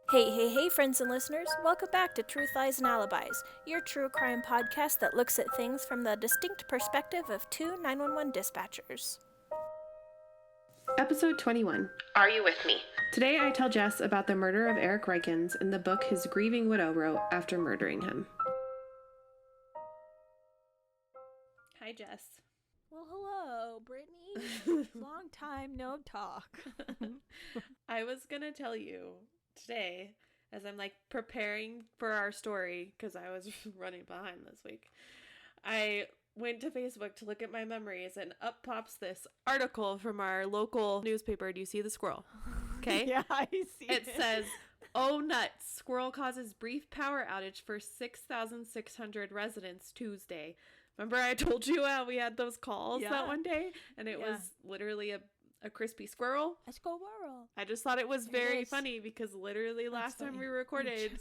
Hey, friends and listeners. Welcome back to Truth, Lies, and Alibis, your true crime podcast that looks at things from the distinct perspective of two 911 dispatchers. Episode 21. Are you with me? Today I tell Jess about the murder of Eric Richins in the book his grieving widow wrote after murdering him. Hi, Jess. Well, hello, Brittany. Long time no talk. I was gonna tell you today, as I'm preparing for our story, because I was running behind this week, I went to Facebook to look at my memories, and up pops this article from our local newspaper. Do you see the squirrel? Okay. Yeah, I see It says, "Oh nuts, squirrel causes brief power outage for 6,600 residents Tuesday." Remember I told you how we had those calls that one day? And it was literally a crispy squirrel. A squirrel. I just thought it was very funny because literally last time we recorded,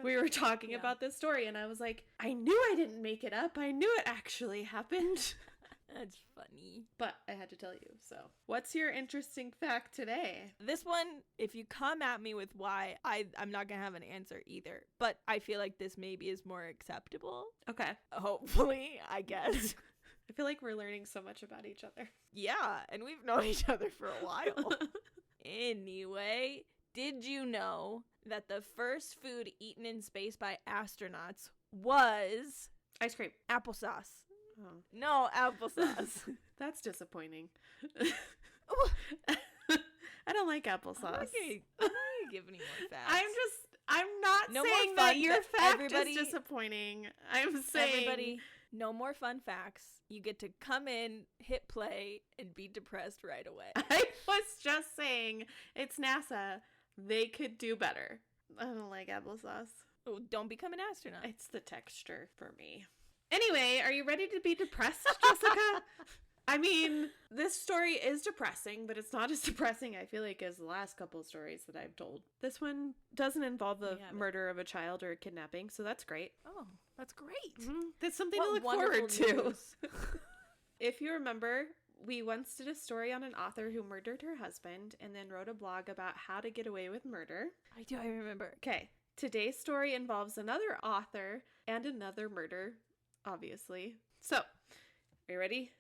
we were talking about this story, and I was like, I knew I didn't make it up. I knew it actually happened. That's funny. But I had to tell you. So, what's your interesting fact today? This one, if you come at me with why, I'm not going to have an answer either. But I feel like this maybe is more acceptable. Okay. Hopefully, I guess. I feel like we're learning so much about each other. Yeah, and we've known each other for a while. Anyway, did you know that the first food eaten in space by astronauts was Ice cream. applesauce? Oh. No, applesauce. That's disappointing. I don't like applesauce. I'm not gonna give any more facts. I'm not No saying more that fun your fa- fact everybody- is disappointing. I'm saying... Everybody, no more fun facts. You get to come in, hit play, and be depressed right away. I was just saying, it's NASA. They could do better. I don't like applesauce. Oh, don't become an astronaut. It's the texture for me. Anyway, are you ready to be depressed, Jessica? I mean, this story is depressing, but it's not as depressing, I feel like, as the last couple of stories that I've told. This one doesn't involve the murder of a child or a kidnapping, so that's great. Oh, that's great. Mm-hmm. That's something What to look wonderful forward to. news. If you remember, we once did a story on an author who murdered her husband and then wrote a blog about how to get away with murder. I remember. Okay, today's story involves another author and another murder, obviously. So, are you ready?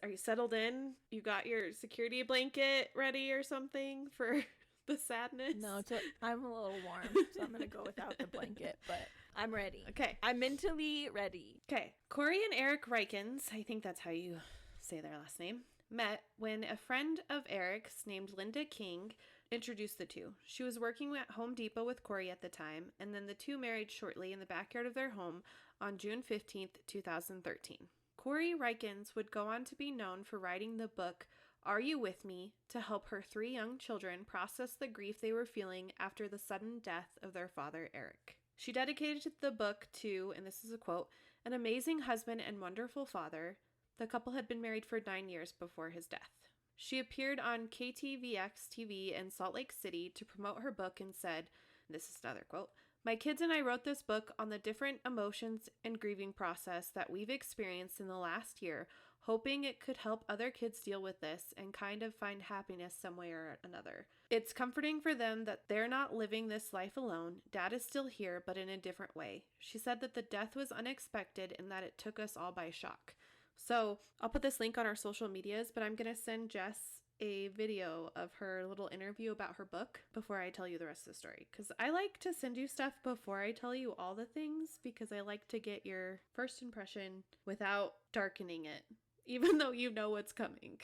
Are you settled in? You got your security blanket ready or something for the sadness? No, I'm a little warm, so I'm going to go without the blanket, but I'm ready. Okay. I'm mentally ready. Okay. Kouri and Eric Richins, I think that's how you say their last name, met when a friend of Eric's named Linda King introduced the two. She was working at Home Depot with Kouri at the time, and then the two married shortly in the backyard of their home on June 15th, 2013. Kouri Richins would go on to be known for writing the book Are You With Me to help her three young children process the grief they were feeling after the sudden death of their father, Eric. She dedicated the book to, and this is a quote, an amazing husband and wonderful father. The couple had been married for 9 years before his death. She appeared on KTVX TV in Salt Lake City to promote her book and said, this is another quote, "My kids and I wrote this book on the different emotions and grieving process that we've experienced in the last year, hoping it could help other kids deal with this and kind of find happiness some way or another. It's comforting for them that they're not living this life alone. Dad is still here, but in a different way." She said that the death was unexpected and that it took us all by shock. So I'll put this link on our social medias, but I'm going to send Jess a video of her little interview about her book before I tell you the rest of the story. Because I like to send you stuff before I tell you all the things, because I like to get your first impression without darkening it, even though you know what's coming.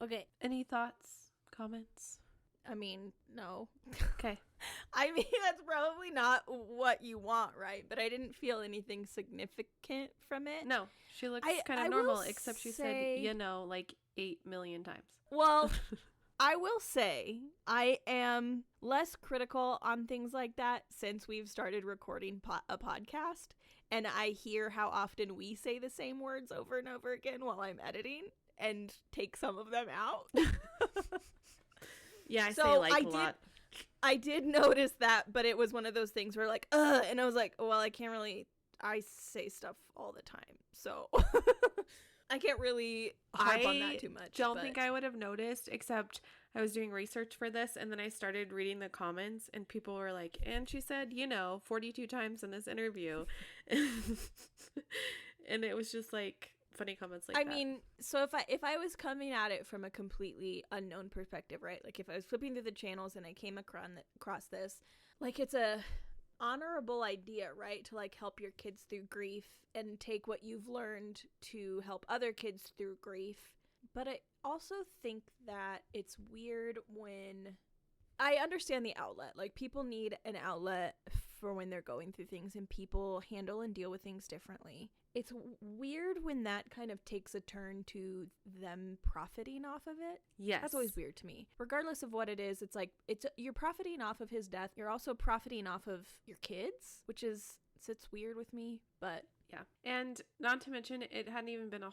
Okay. Any thoughts, comments? I mean, no. Okay. I mean, that's probably not what you want, right? But I didn't feel anything significant from it. No, she looks kind I of will normal, except she say- said, 8 million times. Well, I will say I am less critical on things like that since we've started recording a podcast, and I hear how often we say the same words over and over again while I'm editing and take some of them out. Yeah, I So say a I lot. I did notice that, but it was one of those things where like, and I was like, well, I say stuff all the time. So I can't really harp on that too much. Don't think I would have noticed, except I was doing research for this and then I started reading the comments and people were like, and she said, 42 times in this interview. And it was just like funny comments like that. I mean, so if I was coming at it from a completely unknown perspective, right? Like if I was flipping through the channels and I came across this, like it's a honorable idea, right? To like help your kids through grief and take what you've learned to help other kids through grief. But I also think that it's weird when I understand the outlet. Like people need an outlet for when they're going through things and people handle and deal with things differently. It's weird when that kind of takes a turn to them profiting off of it. Yes. That's always weird to me. Regardless of what it is, it's like you're profiting off of his death. You're also profiting off of your kids, which sits weird with me, but yeah. And not to mention, it hadn't even been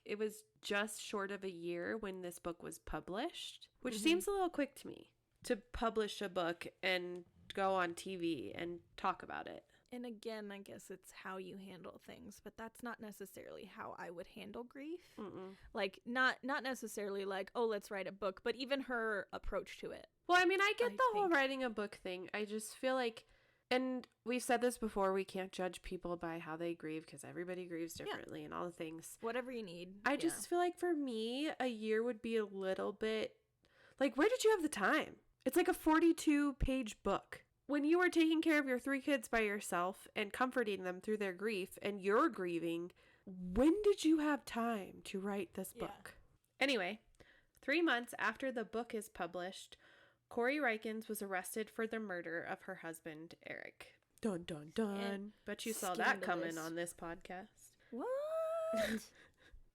it was just short of a year when this book was published, which seems a little quick to me to publish a book and go on TV and talk about it. And again, I guess it's how you handle things, but that's not necessarily how I would handle grief. Mm-mm. Like, not necessarily like, oh, let's write a book, but even her approach to it. Well, I mean, I get the whole writing a book thing. I just feel like, and we've said this before, we can't judge people by how they grieve because everybody grieves differently and all the things. Whatever you need. I just feel like for me, a year would be a little bit, like, where did you have the time? It's like a 42-page book. When you were taking care of your 3 kids by yourself and comforting them through their grief and you're grieving, when did you have time to write this book? Anyway, 3 months after the book is published, Kouri Richins was arrested for the murder of her husband, Eric. Dun, dun, dun. Bet you saw that coming on this podcast. What?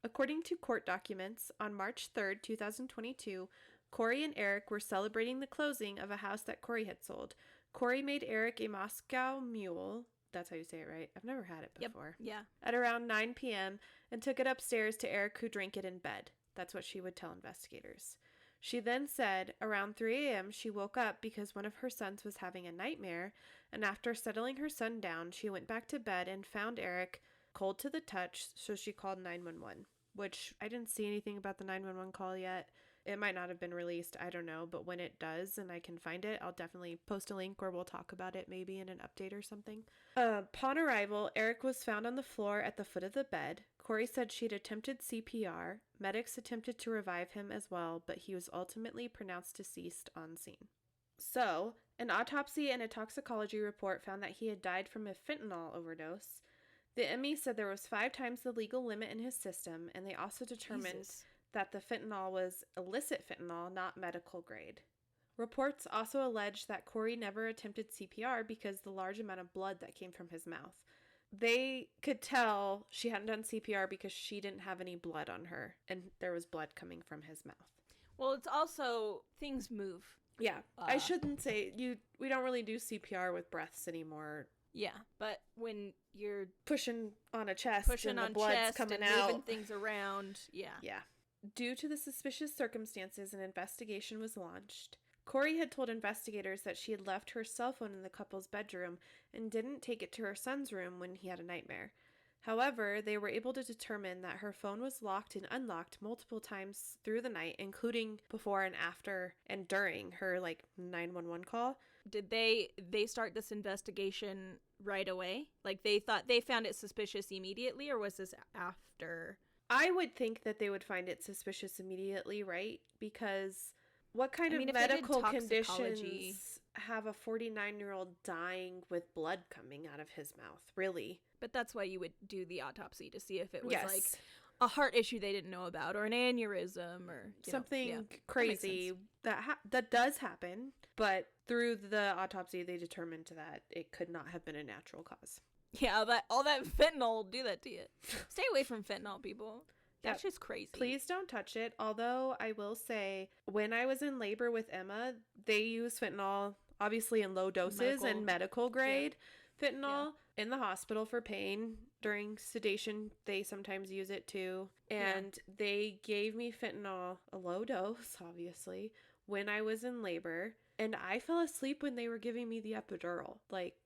According to court documents, on March 3rd, 2022, Kouri and Eric were celebrating the closing of a house that Kouri had sold. Kouri made Eric a Moscow Mule, that's how you say it, right? I've never had it before. Yep. Yeah. At around 9 p.m. and took it upstairs to Eric, who drank it in bed. That's what she would tell investigators. She then said around 3 a.m. she woke up because one of her sons was having a nightmare, and after settling her son down, she went back to bed and found Eric cold to the touch, so she called 911, which I didn't see anything about the 911 call yet. It might not have been released, I don't know, but when it does and I can find it, I'll definitely post a link or we'll talk about it maybe in an update or something. Upon arrival, Eric was found on the floor at the foot of the bed. Kouri said she'd attempted CPR. Medics attempted to revive him as well, but he was ultimately pronounced deceased on scene. So, an autopsy and a toxicology report found that he had died from a fentanyl overdose. The ME said there was 5 times the legal limit in his system, and they also determined that the fentanyl was illicit fentanyl, not medical grade. Reports also alleged that Kouri never attempted CPR because the large amount of blood that came from his mouth. They could tell she hadn't done CPR because she didn't have any blood on her, and there was blood coming from his mouth. Well, it's also, things move. Yeah, I shouldn't say, we don't really do CPR with breaths anymore. Yeah, but when you're pushing on a chest and the blood's coming out. Moving things around, yeah. Yeah. Due to the suspicious circumstances, an investigation was launched. Kouri had told investigators that she had left her cell phone in the couple's bedroom and didn't take it to her son's room when he had a nightmare. However, they were able to determine that her phone was locked and unlocked multiple times through the night, including before and after and during her 911 call. Did they start this investigation right away? Like they found it suspicious immediately, or was this after? I would think that they would find it suspicious immediately, right? Because what kind of medical conditions have a 49-year-old dying with blood coming out of his mouth, really? But that's why you would do the autopsy, to see if it was like a heart issue they didn't know about, or an aneurysm, or something crazy that does happen. But through the autopsy, they determined that it could not have been a natural cause. Yeah, all that fentanyl will do that to you. Stay away from fentanyl, people. That's just crazy. Please don't touch it. Although I will say, when I was in labor with Emma, they use fentanyl, obviously in low doses and medical grade fentanyl in the hospital for pain. During sedation, they sometimes use it too. And they gave me fentanyl, a low dose, obviously, when I was in labor. And I fell asleep when they were giving me the epidural.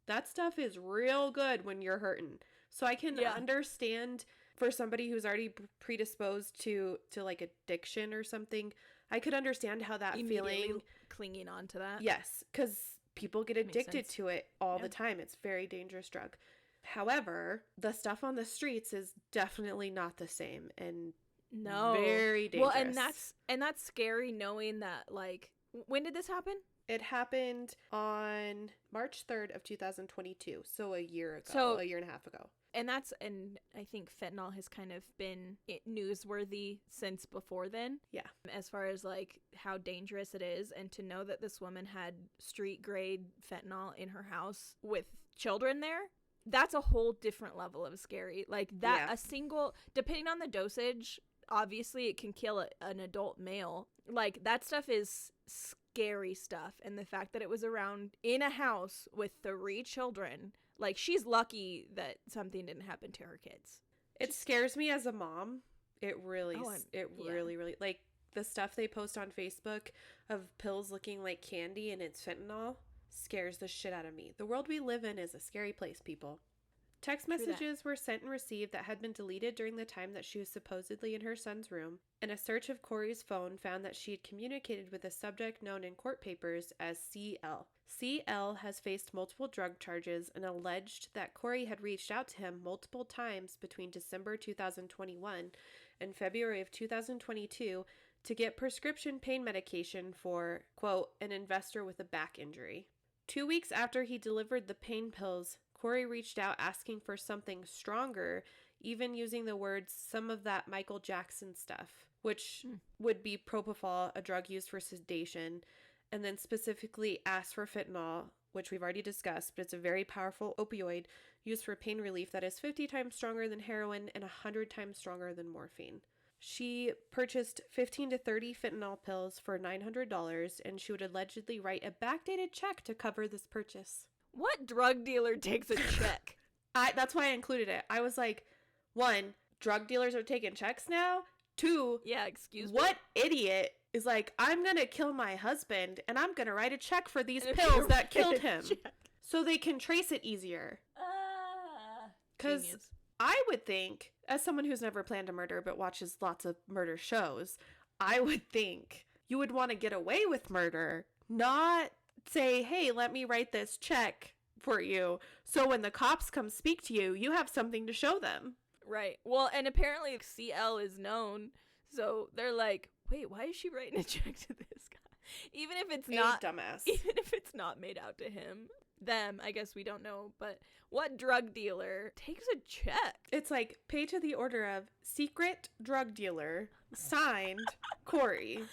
That stuff is real good when you're hurting. So I can understand for somebody who's already predisposed to like addiction or something, I could understand how that feeling, clinging on to that. Yes, because people get addicted to it all the time. It's a very dangerous drug. However, the stuff on the streets is definitely not the same and very dangerous. Well, and that's scary knowing that, like, when did this happen? It happened on March 3rd of 2022, so a year ago, a year and a half ago. And I think fentanyl has kind of been newsworthy since before then. Yeah. As far as, like, how dangerous it is, and to know that this woman had street grade fentanyl in her house with children there, that's a whole different level of scary. Like, that, a single, depending on the dosage, obviously it can kill an adult male. Like, that stuff is scary stuff. And the fact that it was around in a house with 3 children, like, she's lucky that something didn't happen to her kids. It scares me as a mom. It really, really, like, the stuff they post on Facebook of pills looking like candy and it's fentanyl scares the shit out of me. The world we live in is a scary place, people. Text messages were sent and received that had been deleted during the time that she was supposedly in her son's room, and a search of Kouri's phone found that she had communicated with a subject known in court papers as CL. CL has faced multiple drug charges and alleged that Kouri had reached out to him multiple times between December 2021 and February of 2022 to get prescription pain medication for, quote, an investor with a back injury. 2 weeks after he delivered the pain pills, Kouri reached out asking for something stronger, even using the words some of that Michael Jackson stuff, which would be propofol, a drug used for sedation, and then specifically asked for fentanyl, which we've already discussed, but it's a very powerful opioid used for pain relief that is 50 times stronger than heroin and 100 times stronger than morphine. She purchased 15 to 30 fentanyl pills for $900, and she would allegedly write a backdated check to cover this purchase. What drug dealer takes a check? That's why I included it. I was like, 1, drug dealers are taking checks now. 2, excuse me. What idiot is like, I'm going to kill my husband and I'm going to write a check for these pills that killed him so they can trace it easier. Because I would think, as someone who's never planned a murder but watches lots of murder shows, I would think you would want to get away with murder, not say, hey, let me write this check for you, so when the cops come speak to you, you have something to show them. Right. Well, and apparently CL is known, so they're like, wait, why is she writing a check to this guy? Even if it's not dumbass. Even if it's not made out to him. Them, I guess we don't know, but what drug dealer takes a check? It's like, pay to the order of secret drug dealer, signed Kouri.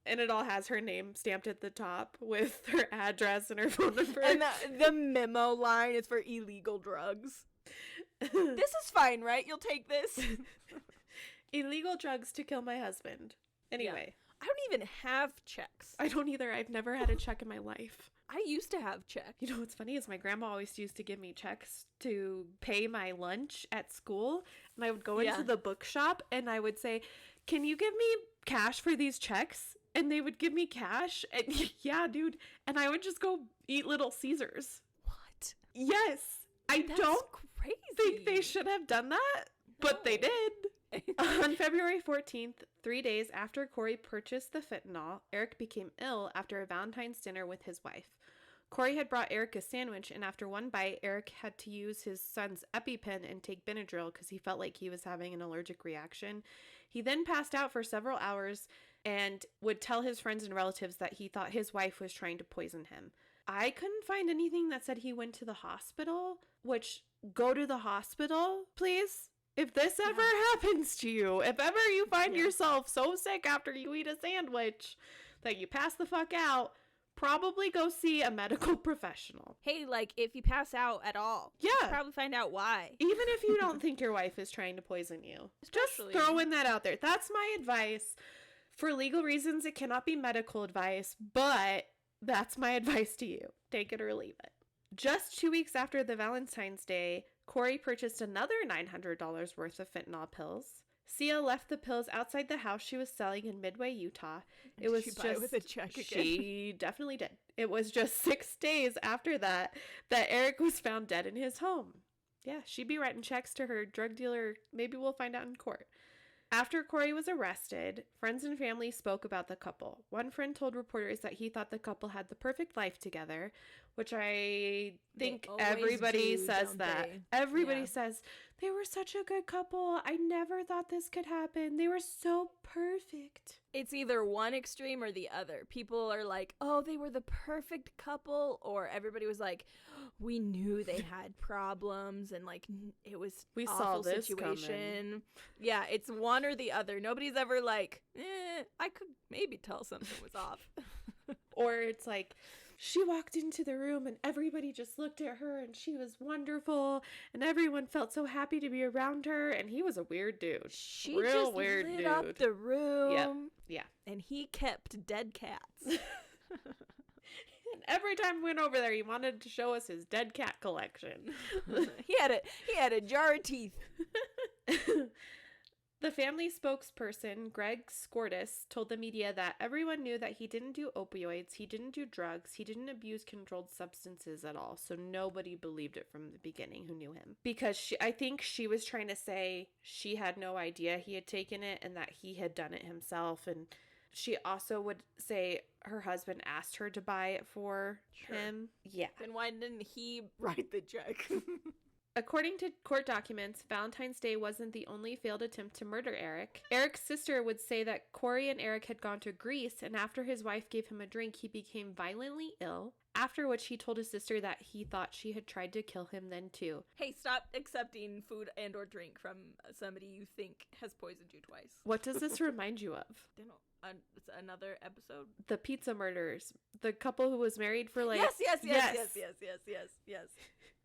And it all has her name stamped at the top with her address and her phone number. And the memo line is for illegal drugs. This is fine, right? You'll take this? Illegal drugs to kill my husband. Anyway. Yeah. I don't even have checks. I don't either. I've never had a check in my life. I used to have checks. You know what's funny is my grandma always used to give me checks to pay my lunch at school. And I would go into the bookshop and I would say, can you give me cash for these checks? And they would give me cash. And yeah, dude. And I would just go eat Little Caesars. What? Yes. That's don't crazy. think they should have done that, but they did. On February 14th, 3 days after Kouri purchased the fentanyl, Eric became ill after a Valentine's dinner with his wife. Kouri had brought Eric a sandwich, and after one bite, Eric had to use his son's EpiPen and take Benadryl because he felt like he was having an allergic reaction. He then passed out for several hours and would tell his friends and relatives that he thought his wife was trying to poison him. I couldn't find anything that said he went to the hospital, which, go to the hospital, please. If this ever happens to you, if ever you find yourself so sick after you eat a sandwich that you pass the fuck out, probably go see a medical professional. Hey, like, if you pass out at all, probably find out why. Even if you don't think your wife is trying to poison you. Just throwing that out there. That's my advice. For legal reasons, it cannot be medical advice, but that's my advice to you. Take it or leave it. Just 2 weeks after the Valentine's Day, Kouri purchased another $900 worth of fentanyl pills. Sia left the pills outside the house she was selling in Midway, Utah. Did she buy it with a check again? She definitely did. It was just 6 days after that Eric was found dead in his home. Yeah, she'd be writing checks to her drug dealer. Maybe we'll find out in court. After Kouri was arrested, friends and family spoke about the couple. One friend told reporters that he thought the couple had the perfect life together, which I think everybody says that. Everybody says, they were such a good couple. I never thought this could happen. They were so perfect. It's either one extreme or the other. People are like, oh, they were the perfect couple. Or everybody was like, we knew they had problems and like it was we awful saw this situation. Coming. Yeah, it's one or the other. Nobody's ever like, I could maybe tell something was off. Or it's like, she walked into the room and everybody just looked at her and she was wonderful and everyone felt so happy to be around her, and he was a weird dude. She just lit up the room. Yeah. And he kept dead cats. And every time we went over there, he wanted to show us his dead cat collection. He had a jar of teeth. The family spokesperson, Greg Skordas, told the media that everyone knew that he didn't do opioids, he didn't do drugs, he didn't abuse controlled substances at all. So nobody believed it from the beginning who knew him. Because I think she was trying to say she had no idea he had taken it and that he had done it himself. And she also would say her husband asked her to buy it for him. Yeah. Then why didn't he write the check? According to court documents, Valentine's Day wasn't the only failed attempt to murder Eric. Eric's sister would say that Kouri and Eric had gone to Greece, and after his wife gave him a drink, he became violently ill, after which he told his sister that he thought she had tried to kill him then too. Hey, stop accepting food and or drink from somebody you think has poisoned you twice. What does this remind you of? I don't know. It's another episode. The pizza murders. The couple who was married for like... Yes.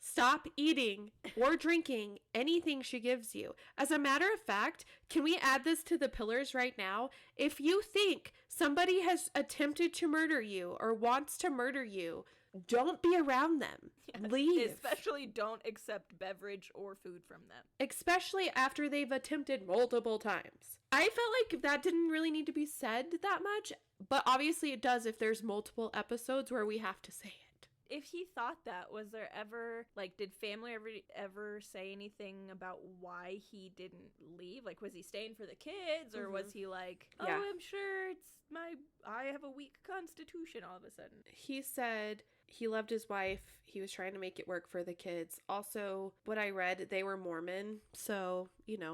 Stop eating or drinking anything she gives you. As a matter of fact, can we add this to the pillars right now? If you think somebody has attempted to murder you or wants to murder you, don't be around them. Yes, leave. Especially don't accept beverage or food from them. Especially after they've attempted multiple times. I felt like that didn't really need to be said that much, but obviously it does if there's multiple episodes where we have to say it. If he thought that, was there ever, like, did family ever say anything about why he didn't leave? Like, was he staying for the kids, or was he like, oh, yeah, I'm sure I have a weak constitution all of a sudden? He said he loved his wife. He was trying to make it work for the kids. Also, what I read, they were Mormon, so,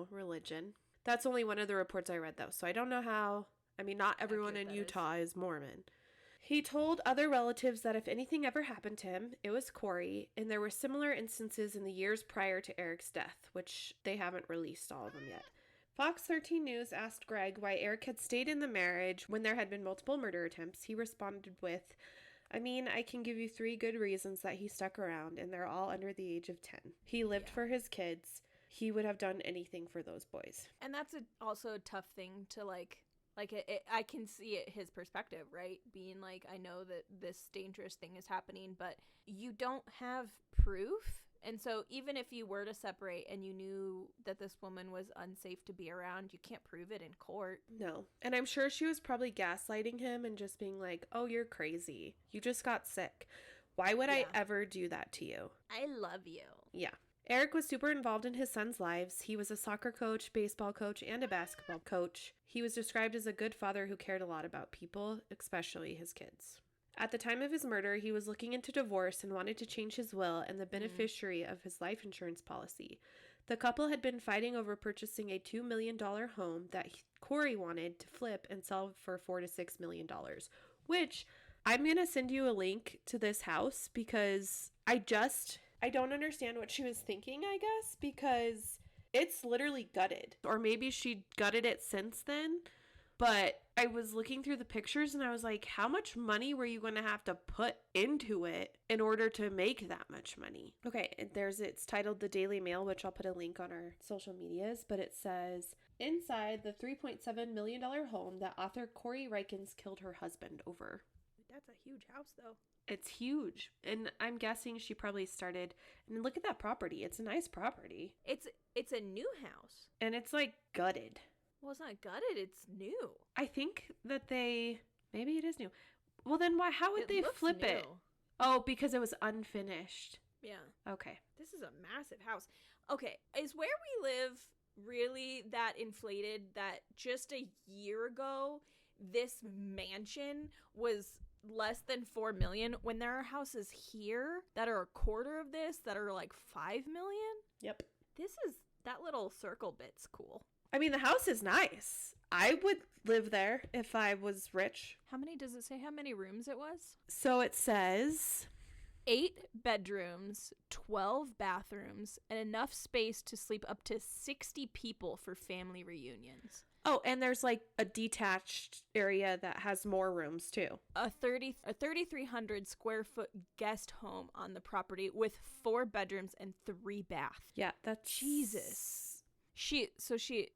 religion. That's only one of the reports I read, though, so I don't know how. I mean, not everyone in Utah is Mormon. He told other relatives that if anything ever happened to him, it was Kouri, and there were similar instances in the years prior to Eric's death, which they haven't released all of them yet. Fox 13 News asked Greg why Eric had stayed in the marriage when there had been multiple murder attempts. He responded with, I mean, I can give you 3 good reasons that he stuck around, and they're all under the age of 10. He lived for his kids. He would have done anything for those boys. And that's also a tough thing to, I can see it, his perspective, right? Being like, I know that this dangerous thing is happening, but you don't have proof. And so even if you were to separate and you knew that this woman was unsafe to be around, you can't prove it in court. No. And I'm sure she was probably gaslighting him and just being like, oh, you're crazy. You just got sick. Why would I ever do that to you? I love you. Yeah. Eric was super involved in his sons' lives. He was a soccer coach, baseball coach, and a basketball coach. He was described as a good father who cared a lot about people, especially his kids. At the time of his murder, he was looking into divorce and wanted to change his will and the beneficiary of his life insurance policy. The couple had been fighting over purchasing a $2 million home that Kouri wanted to flip and sell for $4 to $6 million, which I'm going to send you a link to this house because I don't understand what she was thinking, I guess, because it's literally gutted. Or maybe she gutted it since then. But I was looking through the pictures and I was like, how much money were you going to have to put into it in order to make that much money? Okay, it's titled The Daily Mail, which I'll put a link on our social medias. But it says, inside the $3.7 million home that author Kouri Richins killed her husband over. That's a huge house, though. It's huge. And I'm guessing she probably started, and look at that property. It's a nice property. It's a new house. And it's like gutted. Well, it's not gutted, it's new. I think that maybe it is new. Well, then how would they flip new. it? Oh, because it was unfinished. Yeah. Okay. This is a massive house. Okay, is where we live really that inflated that just a year ago this mansion was less than 4 million when there are houses here that are a quarter of this that are like 5 million? Yep. That little circle bit's cool. I mean, the house is nice. I would live there if I was rich. How many does it say how many rooms it was? So it says 8 bedrooms, 12 bathrooms, and enough space to sleep up to 60 people for family reunions. Oh, and there's like a detached area that has more rooms too. A 3,300 square foot guest home on the property with 4 bedrooms and 3 baths. Yeah, that's Jesus. She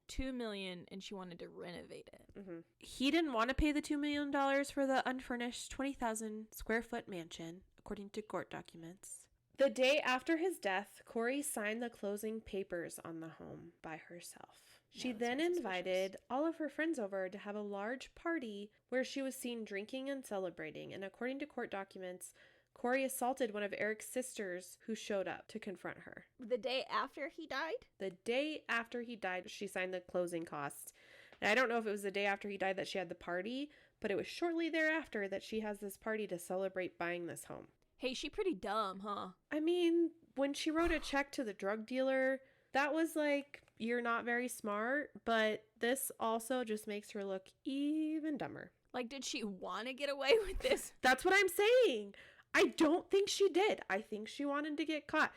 2 million and she wanted to renovate it. Mm-hmm. He didn't want to pay the $2 million for the unfurnished 20,000 square foot mansion, according to court documents. The day after his death, Kouri signed the closing papers on the home by herself. She then invited all of her friends over to have a large party where she was seen drinking and celebrating. And according to court documents, Kouri assaulted one of Eric's sisters who showed up to confront her. The day after he died? The day after he died, she signed the closing costs. And I don't know if it was the day after he died that she had the party, but it was shortly thereafter that she has this party to celebrate buying this home. Hey, she pretty dumb, huh? I mean, when she wrote a check to the drug dealer, that was like, you're not very smart, but this also just makes her look even dumber. Like, did she want to get away with this? That's what I'm saying. I don't think she did. I think she wanted to get caught.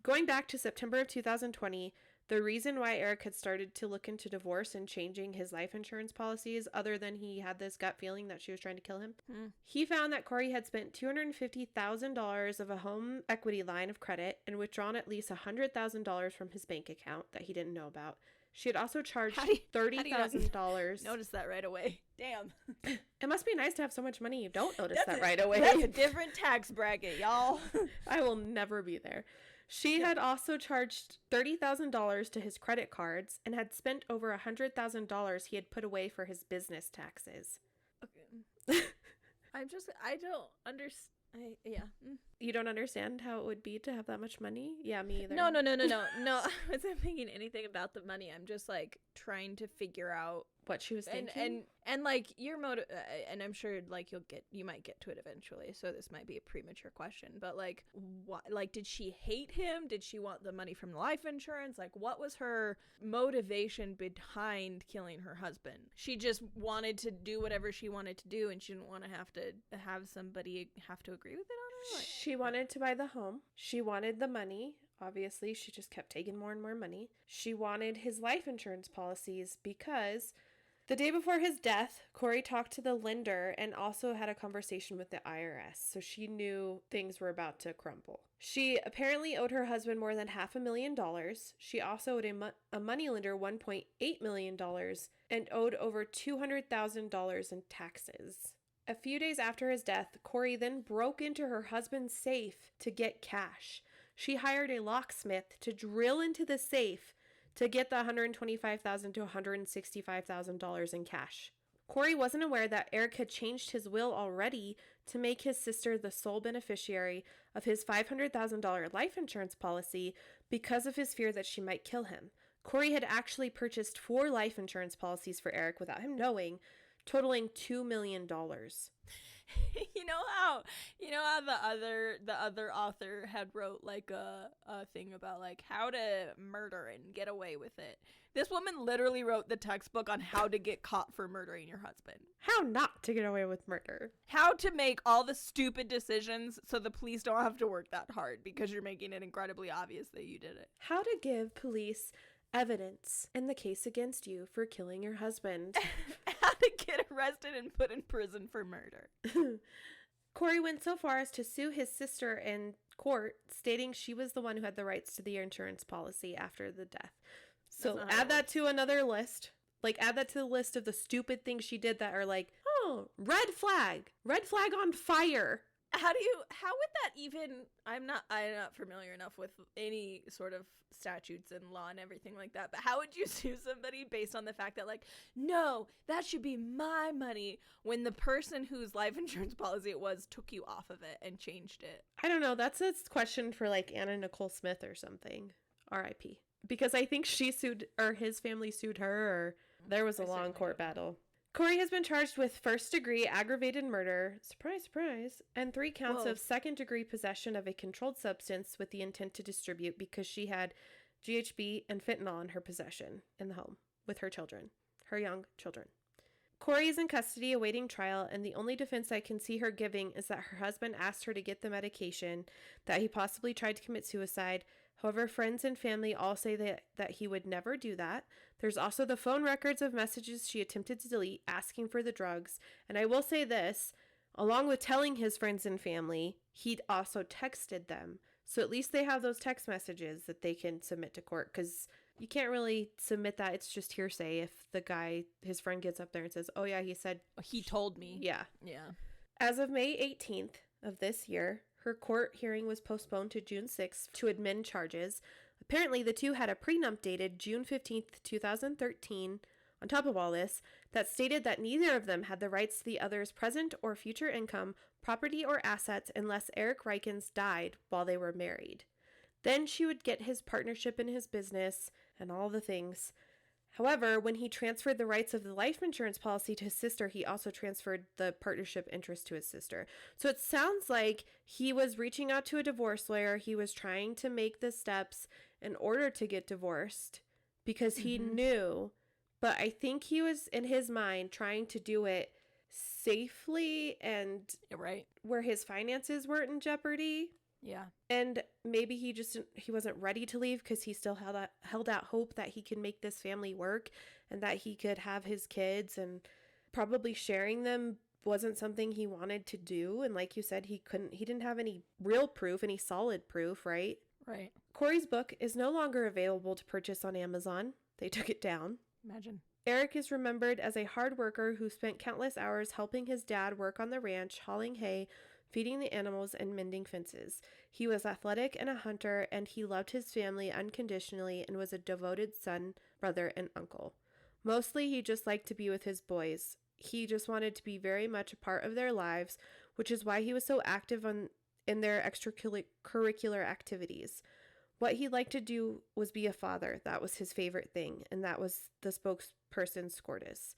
Going back to September of 2020, the reason why Eric had started to look into divorce and changing his life insurance policies, other than he had this gut feeling that she was trying to kill him, he found that Kouri had spent $250,000 of a home equity line of credit and withdrawn at least $100,000 from his bank account that he didn't know about. She had also charged $30,000. Notice that right away. Damn. It must be nice to have so much money you don't notice that right away. That's a different tax bracket, y'all. I will never be there. She had also charged $30,000 to his credit cards and had spent over $100,000 he had put away for his business taxes. Okay. I don't understand. Yeah. You don't understand how it would be to have that much money? Yeah, me either. No. No, I wasn't thinking anything about the money. I'm just like trying to figure out what she was thinking. And like your motive, and I'm sure like you might get to it eventually. So this might be a premature question, but like, what? Like, did she hate him? Did she want the money from the life insurance? Like, what was her motivation behind killing her husband? She just wanted to do whatever she wanted to do, and she didn't want to have somebody have to agree with it on her. Like, she wanted to buy the home. She wanted the money. Obviously, she just kept taking more and more money. She wanted his life insurance policies because the day before his death, Kouri talked to the lender and also had a conversation with the IRS, so she knew things were about to crumble. She apparently owed her husband more than $500,000. She also owed a moneylender $1.8 million and owed over $200,000 in taxes. A few days after his death, Kouri then broke into her husband's safe to get cash. She hired a locksmith to drill into the safe to get the $125,000 to $165,000 in cash. Kouri wasn't aware that Eric had changed his will already to make his sister the sole beneficiary of his $500,000 life insurance policy because of his fear that she might kill him. Kouri had actually purchased 4 life insurance policies for Eric without him knowing, totaling $2 million. You know how the other author had wrote like a thing about like how to murder and get away with it. This woman literally wrote the textbook on how to get caught for murdering your husband. How not to get away with murder. How to make all the stupid decisions so the police don't have to work that hard because you're making it incredibly obvious that you did it. How to give police evidence in the case against you for killing your husband. How to get arrested and put in prison for murder. Kouri went so far as to sue his sister in court, stating she was the one who had the rights to the insurance policy after the death. So add that to another list. Like, add that to the list of the stupid things she did that are like, oh, red flag on fire. How would that even, I'm not familiar enough with any sort of statutes and law and everything like that, but how would you sue somebody based on the fact that, like, no, that should be my money, when the person whose life insurance policy it was took you off of it and changed it? I don't know. That's a question for like Anna Nicole Smith or something. R.I.P. Because I think she sued, or his family sued her, or there was a long court battle. Kouri has been charged with first-degree aggravated murder, surprise, surprise, and 3 counts of second-degree possession of a controlled substance with the intent to distribute, because she had GHB and fentanyl in her possession in the home with her children, her young children. Kouri is in custody awaiting trial, and the only defense I can see her giving is that her husband asked her to get the medication, that he possibly tried to commit suicide. However, friends and family all say that he would never do that. There's also the phone records of messages she attempted to delete asking for the drugs. And I will say this, along with telling his friends and family, he'd also texted them. So at least they have those text messages that they can submit to court, because you can't really submit that. It's just hearsay if the guy, his friend, gets up there and says, oh yeah, he said. He told me. Yeah. Yeah. As of May 18th of this year, her court hearing was postponed to June 6th to amend charges. Apparently, the two had a prenup dated June 15th, 2013, on top of all this, that stated that neither of them had the rights to the other's present or future income, property, or assets unless Eric Richins died while they were married. Then she would get his partnership in his business and all the things. However, when he transferred the rights of the life insurance policy to his sister, he also transferred the partnership interest to his sister. So it sounds like he was reaching out to a divorce lawyer. He was trying to make the steps in order to get divorced because he knew, but I think he was in his mind trying to do it safely and where his finances weren't in jeopardy. Yeah. And maybe he wasn't ready to leave because he still held out hope that he could make this family work and that he could have his kids, and probably sharing them wasn't something he wanted to do. And like you said, he didn't have any real proof, any solid proof, right? Right. Kouri's book is no longer available to purchase on Amazon. They took it down. Imagine. Eric is remembered as a hard worker who spent countless hours helping his dad work on the ranch, hauling hay, feeding the animals, and mending fences. He was athletic and a hunter, and he loved his family unconditionally and was a devoted son, brother, and uncle. Mostly, he just liked to be with his boys. He just wanted to be very much a part of their lives, which is why he was so active in their extracurricular activities. What he liked to do was be a father. That was his favorite thing, and that was the spokesperson, Scortis.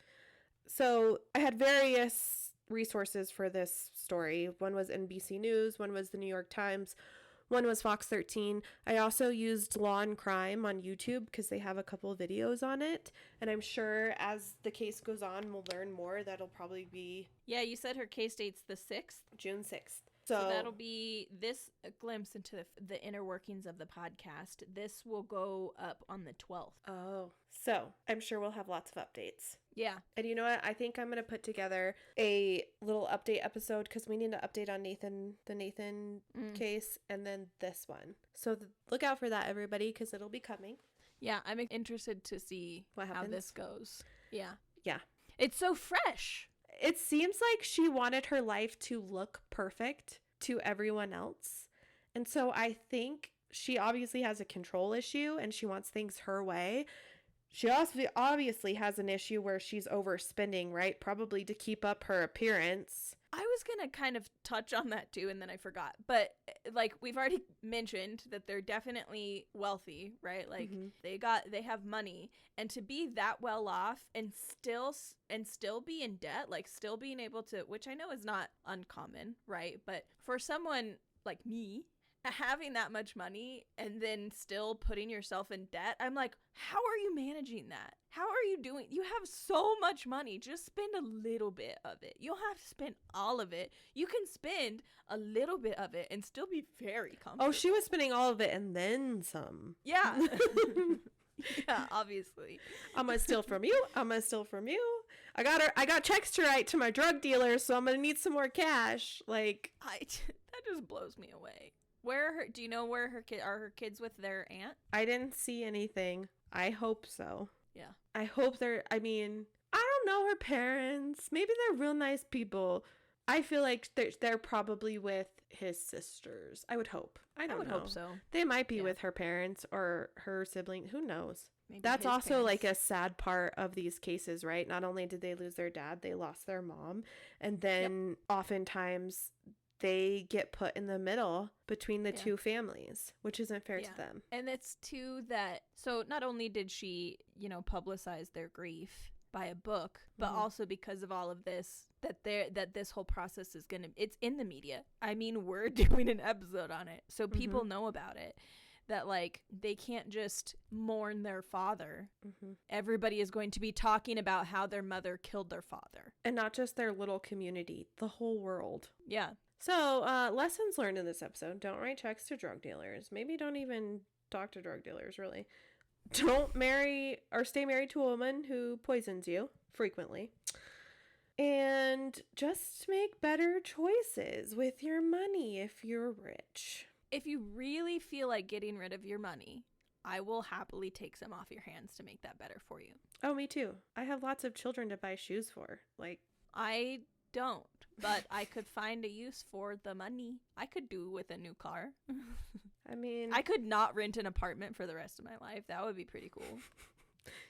So I had various resources for this story. One was NBC News, one was the New York Times, one was Fox 13. I also used Law and Crime on YouTube because they have a couple of videos on it, and I'm sure as the case goes on we'll learn more. That'll probably be... Yeah, you said her case date's the 6th? June 6th. So that'll be this glimpse into the inner workings of the podcast. This will go up on the 12th. Oh, so I'm sure we'll have lots of updates. Yeah. And you know what? I think I'm going to put together a little update episode because we need to update on the Nathan case and then this one. So look out for that, everybody, because it'll be coming. Yeah, I'm interested to see how this goes. Yeah. Yeah. It's so fresh. It seems like she wanted her life to look perfect to everyone else. And so I think she obviously has a control issue and she wants things her way. She also obviously has an issue where she's overspending, right? Probably to keep up her appearance. I was going to kind of touch on that too, and then I forgot. But like we've already mentioned that they're definitely wealthy, right? Like they have money, and to be that well off and still be in debt, like still being able to, which I know is not uncommon, right? But for someone like me, having that much money and then still putting yourself in debt, I'm like, how are you managing that? How are you doing? You have so much money. Just spend a little bit of it. You don't have to spend all of it. You can spend a little bit of it and still be very comfortable. Oh, she was spending all of it and then some. Yeah. Yeah, obviously. I'm going to steal from you. I'm going to steal from you. I got checks to write to my drug dealer, so I'm going to need some more cash. Like, that just blows me away. Do you know where are her kids with their aunt? I didn't see anything. I hope so. Yeah. I hope I don't know her parents. Maybe they're real nice people. I feel like they're probably with his sisters. I would hope. I don't know. hope so. They might be with her parents or her sibling. Who knows? Maybe That's his also like parents. a sad part of these cases, right? Not only did they lose their dad, they lost their mom. And then oftentimes they get put in the middle between the two families, which isn't fair to them. And it's too that, so not only did she, publicize their grief by a book, but also because of all of this, that this whole process is it's in the media. I mean, we're doing an episode on it, so people know about it. That, like, they can't just mourn their father. Everybody is going to be talking about how their mother killed their father. And not just their little community, the whole world. Yeah. So, lessons learned in this episode. Don't write checks to drug dealers. Maybe don't even talk to drug dealers, really. Don't marry or stay married to a woman who poisons you frequently. And just make better choices with your money if you're rich. If you really feel like getting rid of your money, I will happily take some off your hands to make that better for you. Oh, me too. I have lots of children to buy shoes for. Like, I don't, but I could find a use for the money. I could do with a new car. I mean, I could not rent an apartment for the rest of my life. That would be pretty cool.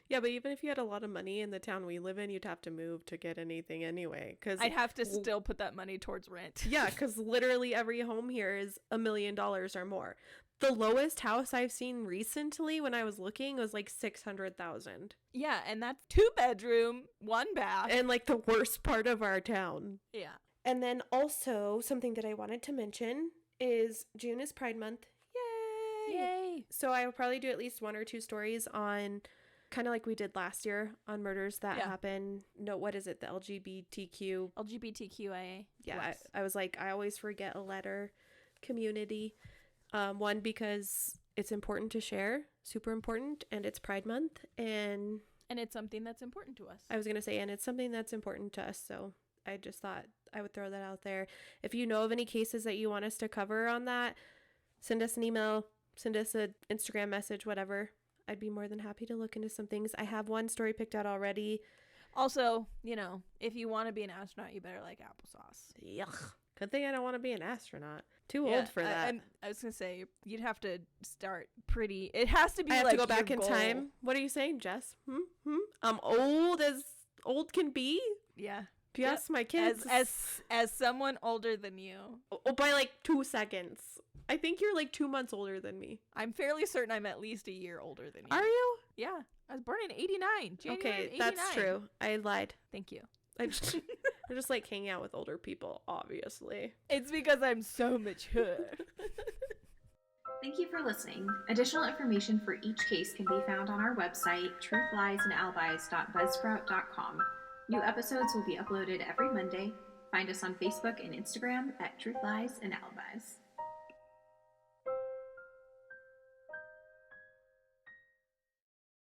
Yeah, but even if you had a lot of money in the town we live in, you'd have to move to get anything anyway. Cause I'd have to still put that money towards rent. Yeah, because literally every home here is $1 million or more. The lowest house I've seen recently when I was looking was like $600,000. Yeah, and that's 2-bedroom, 1 bath. And like the worst part of our town. Yeah. And then also something that I wanted to mention is June is Pride Month. Yay! Yay! So I will probably do at least 1 or 2 stories on, kind of like we did last year, on murders that happen. No, what is it? The LGBTQIA. Yeah, I was like, I always forget a letter. Community. One, because it's important to share, super important, and it's Pride Month, and it's something that's important to us. I was gonna say, and it's something that's important to us, so I just thought I would throw that out there. If you know of any cases that you want us to cover on that, send us an email, send us an Instagram message, whatever. I'd be more than happy to look into some things. I have one story picked out already. Also, if you want to be an astronaut, you better like applesauce. Yuck. Good thing I don't want to be an astronaut. Too old for that. I was going to say, you'd have to start pretty... It has to be I have like to go back in goal. time. What are you saying, Jess? I'm old as old can be? Yeah. If you ask my kids. As someone older than you. Oh, by like 2 seconds. I think you're like 2 months older than me. I'm fairly certain I'm at least a year older than you. Are you? Yeah. I was born in 89. January Okay, 89. that's true. I lied. Thank you. I just like hanging out with older people, obviously. It's because I'm so mature. Thank you for listening. Additional information for each case can be found on our website, truthliesandalibis.buzzsprout.com. New episodes will be uploaded every Monday. Find us on Facebook and Instagram at Truth Lies and Alibis.